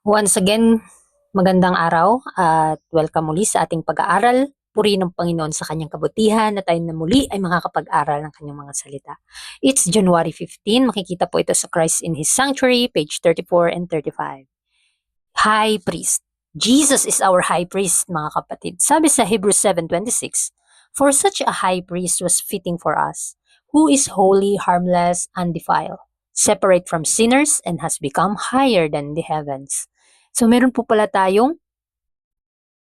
Once again, magandang araw at welcome muli sa ating pag-aaral. Puri ng Panginoon sa kanyang kabutihan na tayo na muli ay makakapag-aral ng kanyang mga salita. It's January 15. Makikita po ito sa Christ in His Sanctuary, page 34 and 35. High Priest. Jesus is our High Priest, mga kapatid. Sabi sa Hebrews 7:26, "For such a High Priest was fitting for us, who is holy, harmless, undefiled, separate from sinners, and has become higher than the heavens." So meron po pala tayong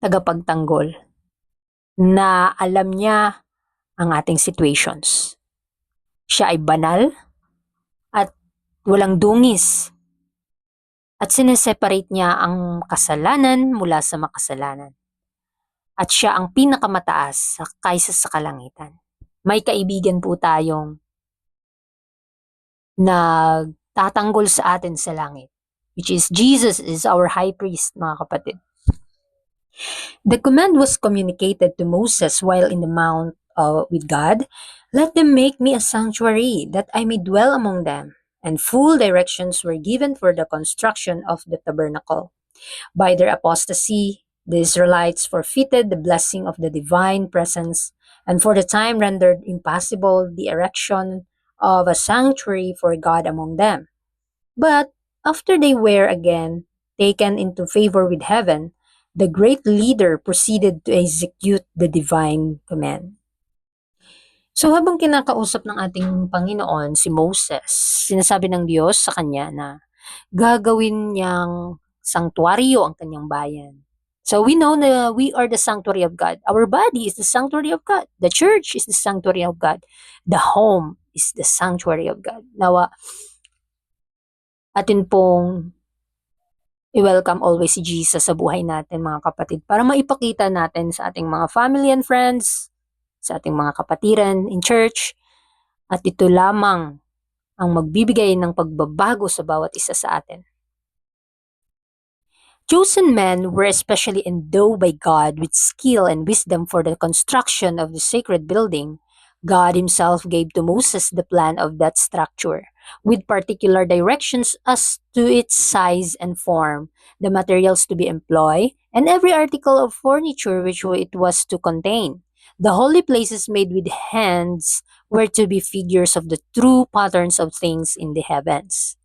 tagapagtanggol na alam niya ang ating situations. Siya ay banal at walang dungis at sineseparate niya ang kasalanan mula sa makasalanan. At siya ang pinakamataas kaysa sa kalangitan. May kaibigan po tayong nagtatanggol sa atin sa langit, which is Jesus is our high priest, mga kapatid. The command was communicated to Moses while in the mount with God. "Let them make me a sanctuary, that I may dwell among them." And full directions were given for the construction of the tabernacle. By their apostasy, the Israelites forfeited the blessing of the divine presence, and for the time rendered impossible the erection of a sanctuary for God among them. But after they were again taken into favor with heaven, the great leader proceeded to execute the divine command. So habang kinakausap ng ating Panginoon si Moses, sinasabi ng Diyos sa kanya na gagawin niyang sanktuaryo ang kanyang bayan. So we know na we are the sanctuary of God. Our body is the sanctuary of God. The church is the sanctuary of God. The home is the sanctuary of God. Nawa, atin pong i-welcome always si Jesus sa buhay natin, mga kapatid, para maipakita natin sa ating mga family and friends, sa ating mga kapatiran in church, at ito lamang ang magbibigay ng pagbabago sa bawat isa sa atin. Chosen men were especially endowed by God with skill and wisdom for the construction of the sacred building. God himself gave to Moses the plan of that structure, with particular directions as to its size and form, the materials to be employed, and every article of furniture which it was to contain. The holy places made with hands were to be figures of the true patterns of things in the heavens.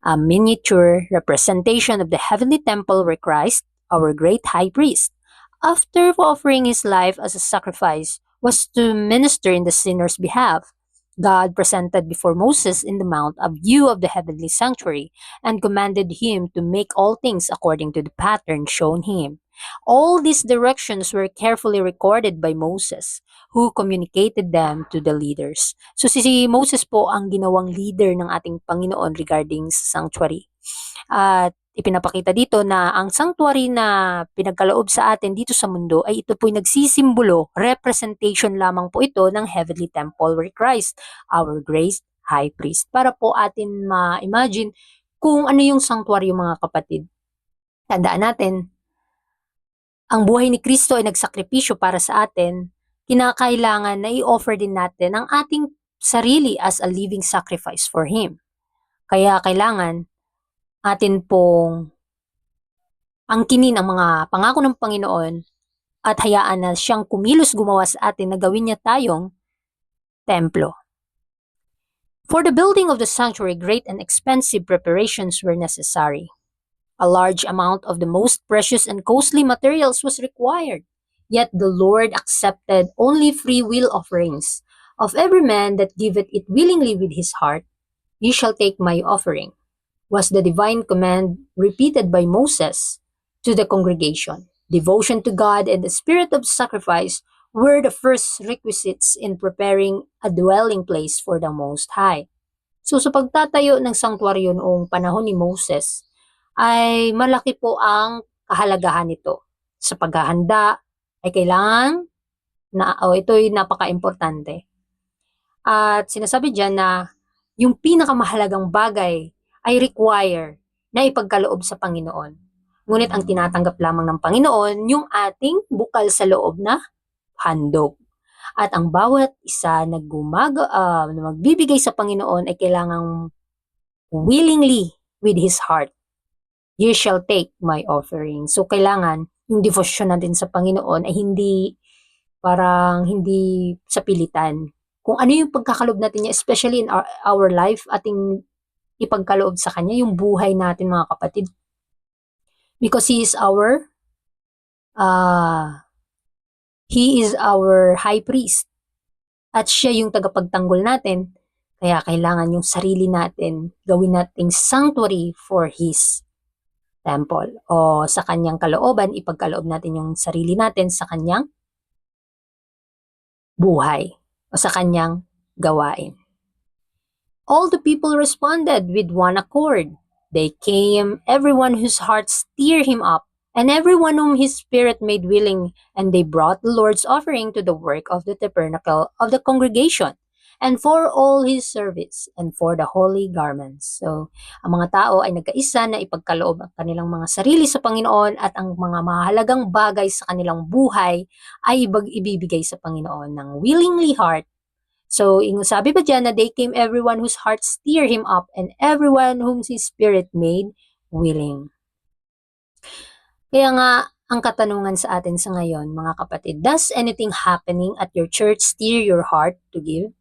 A miniature representation of the heavenly temple where Christ, our great high priest, after offering his life as a sacrifice, was to minister in the sinner's behalf. God presented before Moses in the mount a view of the heavenly sanctuary and commanded him to make all things according to the pattern shown him. All these directions were carefully recorded by Moses, who communicated them to the leaders. So si Moses po ang ginawang leader ng ating Panginoon regarding sa sanctuary. At ipinapakita dito na ang sanctuary na pinagkaloob sa atin dito sa mundo ay ito po'y nagsisimbolo, representation lamang po ito ng heavenly temple where Christ, our great high priest. Para po atin ma-imagine kung ano yung sanctuary, mga kapatid. Tandaan natin, ang buhay ni Kristo ay nagsakripisyo para sa atin. Kinakailangan na i-offer din natin ang ating sarili as a living sacrifice for Him. Kaya kailangan atin pong angkinin ang mga pangako ng Panginoon at hayaan na siyang kumilos gumawa sa atin na gawin niya tayong templo. For the building of the sanctuary, great and expensive preparations were necessary. A large amount of the most precious and costly materials was required. Yet the Lord accepted only free will offerings. Of every man that giveth it willingly with his heart, ye shall take my offering, was the divine command repeated by Moses to the congregation. Devotion to God and the spirit of sacrifice were the first requisites in preparing a dwelling place for the Most High. So sa pagtatayo ng sanctuaryo noong panahon ni Moses, ay malaki po ang kahalagahan nito. Sa paghahanda ay kailangan ito'y napaka-importante. At sinasabi diyan na yung pinakamahalagang bagay ay require na ipagkaloob sa Panginoon. Ngunit ang tinatanggap lamang ng Panginoon yung ating bukal sa loob na handog. At ang bawat isa na magbibigay sa Panginoon ay kailangang willingly with his heart. You shall take my offering. So, kailangan yung devotion natin sa Panginoon ay hindi sa pilitan. Kung ano yung pagkakalob natin niya, especially in our life, ating ipagkaloob sa Kanya, yung buhay natin mga kapatid. Because uh, He is our high priest. At siya yung tagapagtanggol natin. Kaya kailangan yung sarili natin, gawin nating sanctuary for His temple. O sa kanyang kalooban, ipagkaloob natin yung sarili natin sa kanyang buhay. O sa kanyang gawain. All the people responded with one accord. They came, everyone whose hearts stirred him up, and everyone whom his spirit made willing, and they brought the Lord's offering to the work of the tabernacle of the congregation, and for all his service, and for the holy garments. So, ang mga tao ay nagkaisa na ipagkaloob ang kanilang mga sarili sa Panginoon at ang mga mahalagang bagay sa kanilang buhay ay ibibigay sa Panginoon ng willingly heart. So, sabi pa dyan na they came everyone whose heart stirred him up and everyone whom his spirit made willing. Kaya nga, ang katanungan sa atin sa ngayon, mga kapatid, does anything happening at your church stir your heart to give?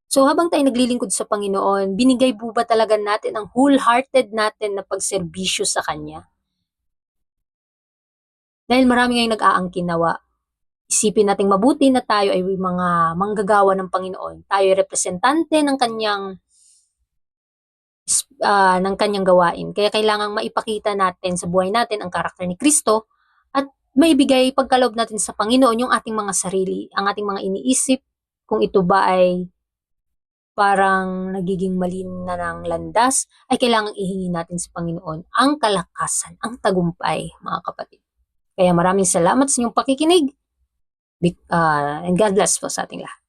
So, habang tayo naglilingkod sa Panginoon, binigay po ba talaga natin ang wholehearted natin na pagserbisyo sa Kanya? Dahil marami ngayong nag-aangkin nawa, isipin nating mabuti na tayo ay mga manggagawa ng Panginoon. Tayo ay representante ng kanyang gawain. Kaya kailangang maipakita natin sa buhay natin ang karakter ni Kristo at maibigay pagkaloob natin sa Panginoon yung ating mga sarili, ang ating mga iniisip, kung ito ba ay parang nagiging mali na ng landas, ay kailangang ihingi natin sa Panginoon ang kalakasan, ang tagumpay, mga kapatid. Kaya maraming salamat sa inyong pakikinig. And God bless po sa ating lahat.